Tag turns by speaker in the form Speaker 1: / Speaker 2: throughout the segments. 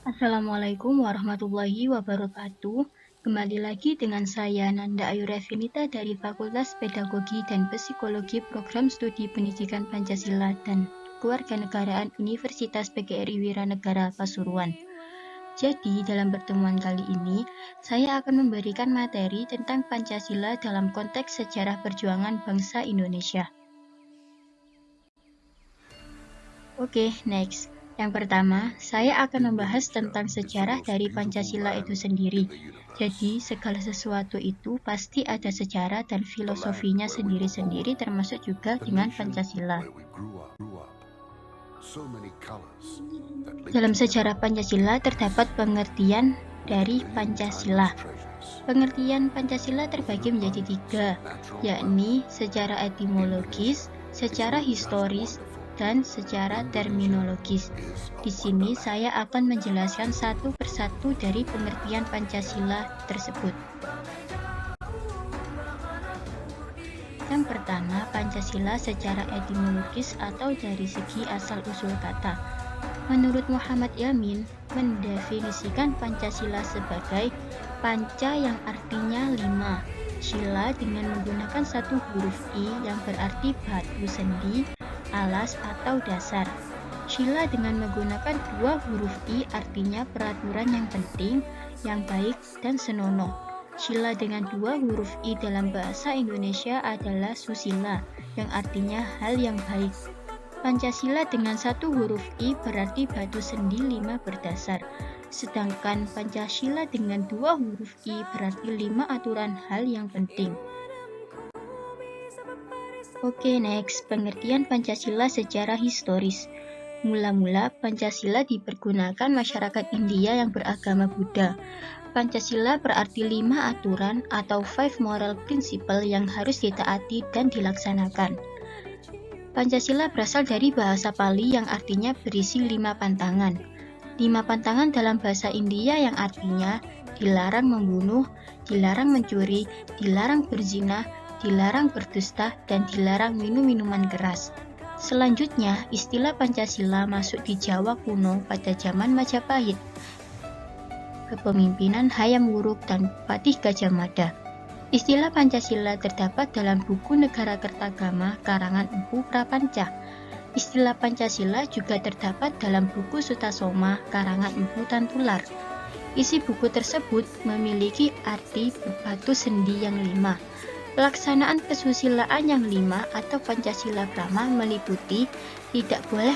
Speaker 1: Assalamualaikum warahmatullahi wabarakatuh. Kembali lagi dengan saya Nanda Ayu Revinita dari Fakultas Pedagogi dan Psikologi Program Studi Pendidikan Pancasila dan Kewarganegaraan Universitas PGRI Wiranegara Pasuruan. Jadi, dalam pertemuan kali ini, saya akan memberikan materi tentang Pancasila dalam konteks sejarah perjuangan bangsa Indonesia. Oke, next. Yang pertama, saya akan membahas tentang sejarah dari Pancasila itu sendiri. Jadi, segala sesuatu itu pasti ada sejarah dan filosofinya sendiri-sendiri, termasuk juga dengan Pancasila. Dalam sejarah Pancasila terdapat pengertian dari Pancasila. Pengertian Pancasila terbagi menjadi 3, yakni secara etimologis, secara historis, dan secara terminologis. Di sini saya akan menjelaskan satu persatu dari pengertian Pancasila tersebut. Yang pertama, Pancasila secara etimologis atau dari segi asal-usul kata. Menurut Muhammad Yamin, mendefinisikan Pancasila sebagai panca yang artinya 5, sila dengan menggunakan satu huruf I yang berarti batu sendi, alas atau dasar. Sila dengan menggunakan 2 huruf I artinya peraturan yang penting, yang baik, dan senonoh. Sila dengan 2 huruf I dalam bahasa Indonesia adalah susila, yang artinya hal yang baik. Pancasila dengan 1 huruf I berarti batu sendi 5 berdasar. Sedangkan Pancasila dengan 2 huruf I berarti 5 aturan hal yang penting. Oke, next, pengertian Pancasila secara historis. Mula-mula Pancasila dipergunakan masyarakat India yang beragama Buddha. Pancasila berarti 5 aturan atau 5 moral principle yang harus ditaati dan dilaksanakan. Pancasila berasal dari bahasa Pali yang artinya berisi 5 pantangan. 5 pantangan dalam bahasa India yang artinya dilarang membunuh, dilarang mencuri, dilarang berzina, dilarang berdusta, dan dilarang minum minuman keras. Selanjutnya, istilah Pancasila masuk di Jawa kuno pada zaman Majapahit, kepemimpinan Hayam Wuruk dan Patih Gajah Mada. Istilah Pancasila terdapat dalam buku Negara Kertagama karangan Empu Prapanca. Istilah Pancasila juga terdapat dalam buku Sutasoma karangan Empu Tantular. Isi buku tersebut memiliki arti batu sendi yang 5. Pelaksanaan kesusilaan yang 5 atau Pancasila Brahma meliputi tidak boleh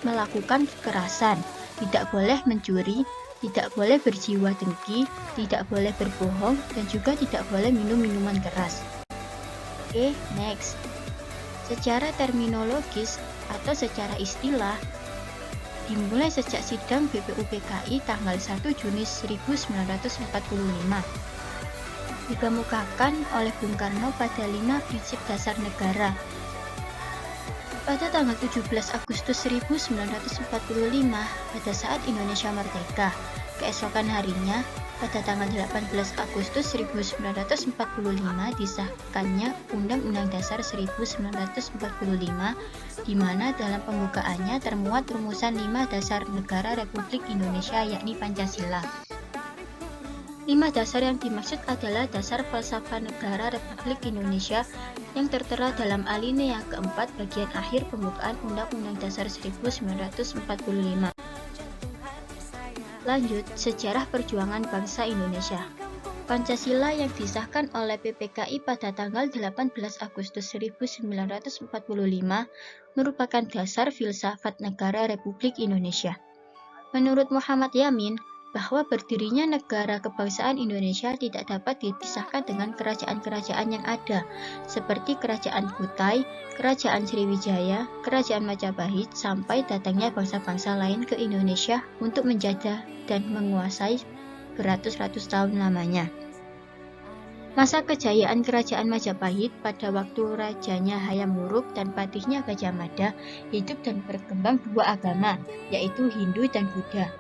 Speaker 1: melakukan kekerasan, tidak boleh mencuri, tidak boleh berjiwa dengki, tidak boleh berbohong, dan juga tidak boleh minum minuman keras. Oke, next. Secara terminologis atau secara istilah, dimulai sejak sidang BPUPKI tanggal 1 Juni 1945. Dikemukakan oleh Bung Karno pada 5 prinsip dasar negara. Pada tanggal 17 Agustus 1945, pada saat Indonesia merdeka, keesokan harinya, pada tanggal 18 Agustus 1945 disahkannya Undang-Undang Dasar 1945, di mana dalam pembukaannya termuat rumusan 5 dasar negara Republik Indonesia yakni Pancasila. 5 dasar yang dimaksud adalah dasar falsafah negara Republik Indonesia yang tertera dalam alinea keempat bagian akhir pembukaan Undang-Undang Dasar 1945. Lanjut, sejarah perjuangan bangsa Indonesia. Pancasila yang disahkan oleh PPKI pada tanggal 18 Agustus 1945 merupakan dasar filsafat negara Republik Indonesia. Menurut Muhammad Yamin, bahwa berdirinya negara kebangsaan Indonesia tidak dapat dipisahkan dengan kerajaan-kerajaan yang ada, seperti Kerajaan Kutai, Kerajaan Sriwijaya, Kerajaan Majapahit, sampai datangnya bangsa-bangsa lain ke Indonesia untuk menjajah dan menguasai beratus-ratus tahun lamanya. Masa kejayaan Kerajaan Majapahit pada waktu rajanya Hayam Wuruk dan patihnya Gajah Mada hidup dan berkembang 2 agama, yaitu Hindu dan Buddha.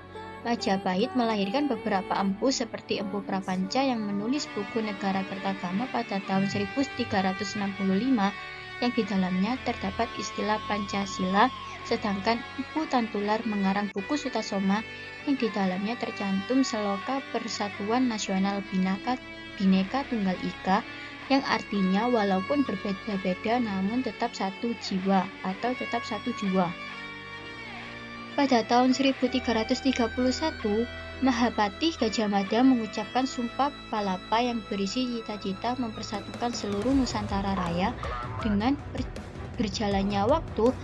Speaker 1: Majapahit melahirkan beberapa empu seperti Empu Prapanca yang menulis buku Negara Kertagama pada tahun 1365 yang di dalamnya terdapat istilah Pancasila, sedangkan Ibu Tantular mengarang buku Sutasoma yang di dalamnya tercantum Seloka Persatuan Nasional Bhinneka Tunggal Ika, yang artinya walaupun berbeda-beda namun tetap satu jiwa atau tetap satu jua. Pada tahun 1331, Mahapatih Gajah Mada mengucapkan Sumpah Palapa yang berisi cita-cita mempersatukan seluruh Nusantara Raya. Dengan berjalannya waktu,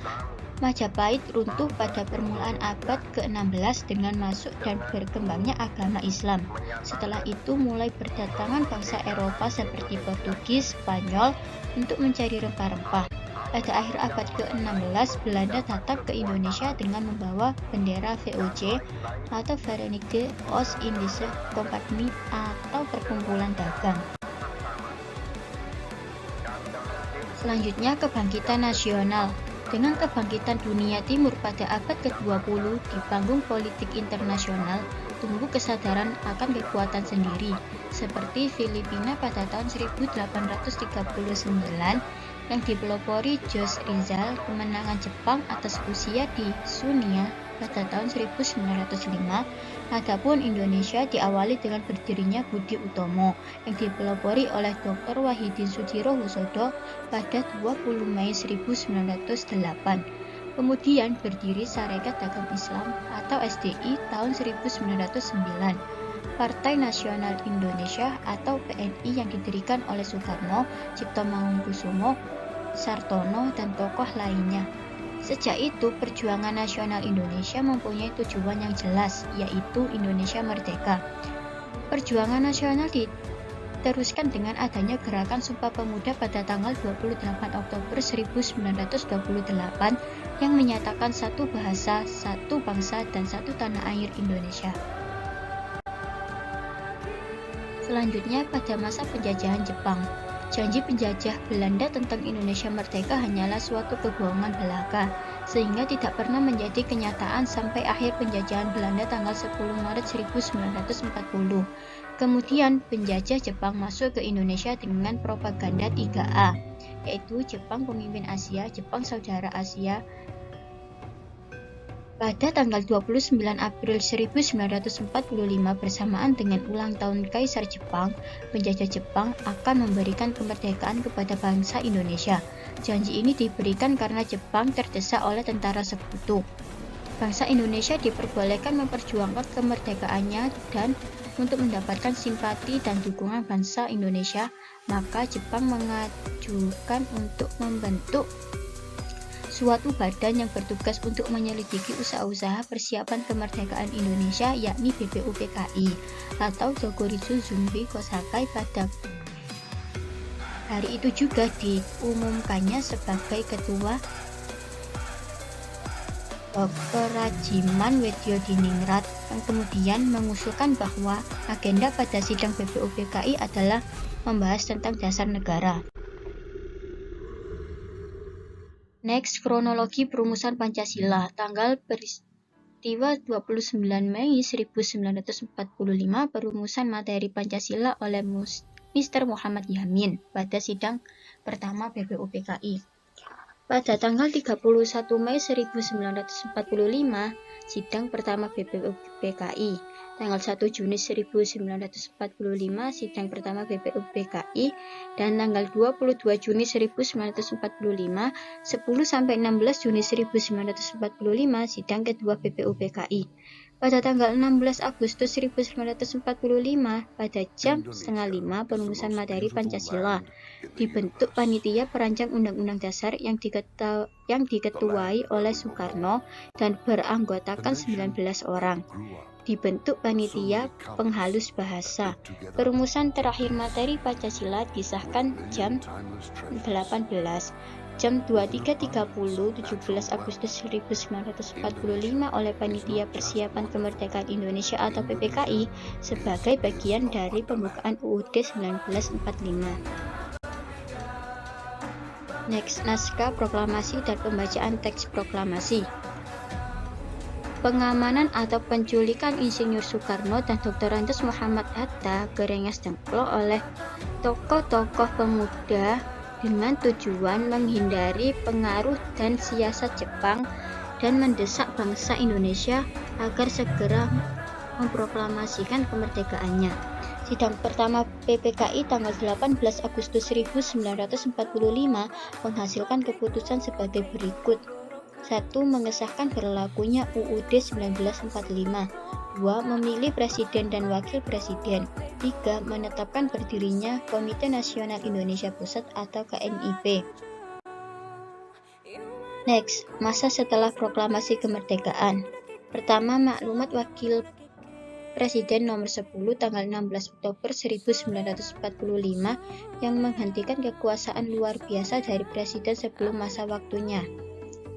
Speaker 1: Majapahit runtuh pada permulaan abad ke-16 dengan masuk dan berkembangnya agama Islam. Setelah itu mulai berdatangan bangsa Eropa seperti Portugis, Spanyol untuk mencari rempah-rempah. Pada akhir abad ke-16, Belanda datang ke Indonesia dengan membawa bendera VOC atau Verenigde Oost-Indische Compagnie atau Perkumpulan Dagang. Selanjutnya, kebangkitan nasional. Dengan kebangkitan dunia timur pada abad ke-20 di panggung politik internasional, tumbuh kesadaran akan kekuatan sendiri, seperti Filipina pada tahun 1839 yang dipelopori Jose Rizal, kemenangan Jepang atas Rusia di Sunia pada tahun 1905. Adapun Indonesia diawali dengan berdirinya Budi Utomo yang dipelopori oleh Dr. Wahidin Sudirohusodo pada 20 Mei 1908. Kemudian berdiri Sarekat Dagang Islam atau SDI tahun 1909. Partai Nasional Indonesia atau PNI yang didirikan oleh Soekarno, Cipto Mangunkusumo, Sartono, dan tokoh lainnya. Sejak itu, perjuangan nasional Indonesia mempunyai tujuan yang jelas, yaitu Indonesia Merdeka. Perjuangan nasional diteruskan dengan adanya Gerakan Sumpah Pemuda pada tanggal 28 Oktober 1928 yang menyatakan satu bahasa, satu bangsa, dan satu tanah air Indonesia. Selanjutnya, pada masa penjajahan Jepang, janji penjajah Belanda tentang Indonesia merdeka hanyalah suatu kebohongan belaka, sehingga tidak pernah menjadi kenyataan sampai akhir penjajahan Belanda tanggal 10 Maret 1940. Kemudian, penjajah Jepang masuk ke Indonesia dengan propaganda 3A, yaitu Jepang Pemimpin Asia, Jepang Saudara Asia. Pada tanggal 29 April 1945 bersamaan dengan ulang tahun Kaisar Jepang, penjajah Jepang akan memberikan kemerdekaan kepada bangsa Indonesia. Janji ini diberikan karena Jepang terdesak oleh tentara sekutu. Bangsa Indonesia diperbolehkan memperjuangkan kemerdekaannya dan untuk mendapatkan simpati dan dukungan bangsa Indonesia, maka Jepang mengajukan untuk membentuk suatu badan yang bertugas untuk menyelidiki usaha-usaha persiapan kemerdekaan Indonesia, yakni BPUPKI atau Dogoritsu Zunbi Kosakai. Pada hari itu juga diumumkannya sebagai ketua Dr. Rajiman Wedyodiningrat, yang kemudian mengusulkan bahwa agenda pada sidang BPUPKI adalah membahas tentang dasar negara. Next, kronologi perumusan Pancasila. Tanggal peristiwa 29 Mei 1945, perumusan materi Pancasila oleh Mr. Muhammad Yamin pada sidang pertama BPUPKI. Pada tanggal 31 Mei 1945, sidang pertama BPUPKI. Tanggal 1 Juni 1945, sidang pertama BPUPKI, dan tanggal 22 Juni 1945, 10 sampai 16 Juni 1945, sidang kedua BPUPKI. Pada tanggal 16 Agustus 1945, pada jam 4:30 perumusan materi Pancasila, dibentuk panitia perancang Undang-Undang Dasar yang diketuai oleh Soekarno dan beranggotakan 19 orang. Dibentuk panitia penghalus bahasa. Perumusan terakhir materi Pancasila disahkan jam 18. Jam 23.30 17 Agustus 1945 oleh Panitia Persiapan Kemerdekaan Indonesia atau PPKI sebagai bagian dari pembukaan UUD 1945. Next, naskah proklamasi dan pembacaan teks proklamasi. Pengamanan atau penculikan Insinyur Soekarno dan Dr. Andes Muhammad Hatta ke Rengas Dengklok oleh tokoh-tokoh pemuda dengan tujuan menghindari pengaruh dan siasat Jepang dan mendesak bangsa Indonesia agar segera memproklamasikan kemerdekaannya. Sidang pertama PPKI tanggal 18 Agustus 1945 menghasilkan keputusan sebagai berikut. 1. Mengesahkan berlakunya UUD 1945. 2. Memilih Presiden dan Wakil Presiden. 3. Menetapkan berdirinya Komite Nasional Indonesia Pusat atau KNIP. Next, masa setelah proklamasi kemerdekaan. Pertama, maklumat Wakil Presiden nomor 10 tanggal 16 Oktober 1945 yang menghentikan kekuasaan luar biasa dari Presiden sebelum masa waktunya.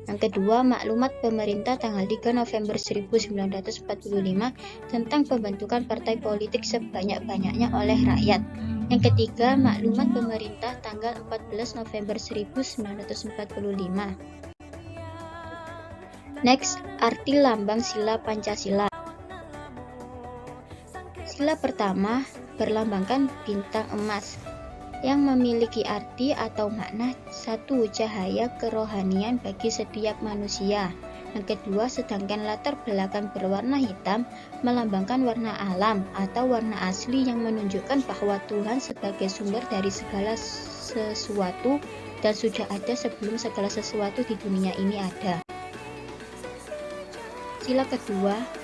Speaker 1: Yang kedua, maklumat pemerintah tanggal 3 November 1945 tentang pembentukan partai politik sebanyak-banyaknya oleh rakyat. Yang ketiga, maklumat pemerintah tanggal 14 November 1945. Next, arti lambang sila Pancasila. Sila pertama berlambangkan bintang emas yang memiliki arti atau makna satu cahaya kerohanian bagi setiap manusia. Yang kedua, sedangkan latar belakang berwarna hitam melambangkan warna alam atau warna asli yang menunjukkan bahwa Tuhan sebagai sumber dari segala sesuatu dan sudah ada sebelum segala sesuatu di dunia ini ada. Sila kedua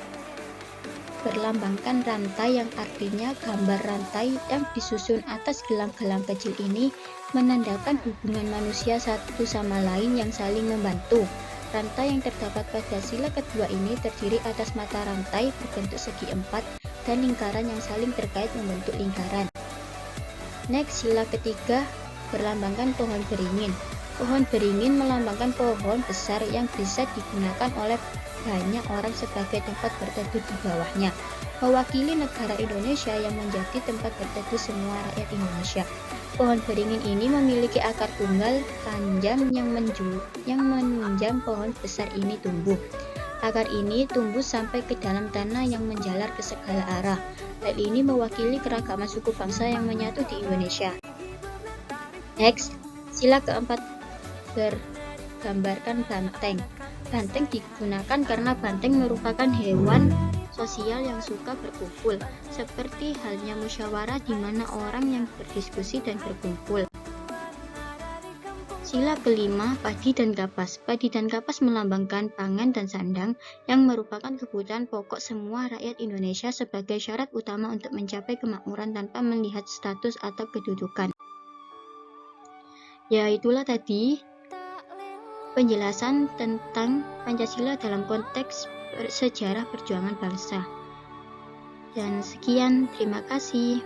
Speaker 1: berlambangkan rantai yang artinya gambar rantai yang disusun atas gelang-gelang kecil ini menandakan hubungan manusia satu sama lain yang saling membantu. Rantai yang terdapat pada sila kedua ini terdiri atas mata rantai berbentuk segi empat dan lingkaran yang saling terkait membentuk lingkaran. Next, sila ketiga berlambangkan pohon beringin. Pohon beringin melambangkan pohon besar yang bisa digunakan oleh banyak orang sebagai tempat berteduh di bawahnya, mewakili negara Indonesia yang menjadi tempat berteduh semua rakyat Indonesia. Pohon beringin ini memiliki akar tunggal panjang yang menunjang pohon besar ini tumbuh. Akar ini tumbuh sampai ke dalam tanah yang menjalar ke segala arah. Hal ini mewakili keragaman suku bangsa yang menyatu di Indonesia. Next, sila keempat bergambarkan banteng. Banteng digunakan karena banteng merupakan hewan sosial yang suka berkumpul, seperti halnya musyawarah di mana orang yang berdiskusi dan berkumpul. Sila kelima, padi dan kapas. Padi dan kapas melambangkan pangan dan sandang yang merupakan kebutuhan pokok semua rakyat Indonesia sebagai syarat utama untuk mencapai kemakmuran tanpa melihat status atau kedudukan. Ya, itulah tadi penjelasan tentang Pancasila dalam konteks sejarah perjuangan bangsa. Dan sekian, terima kasih.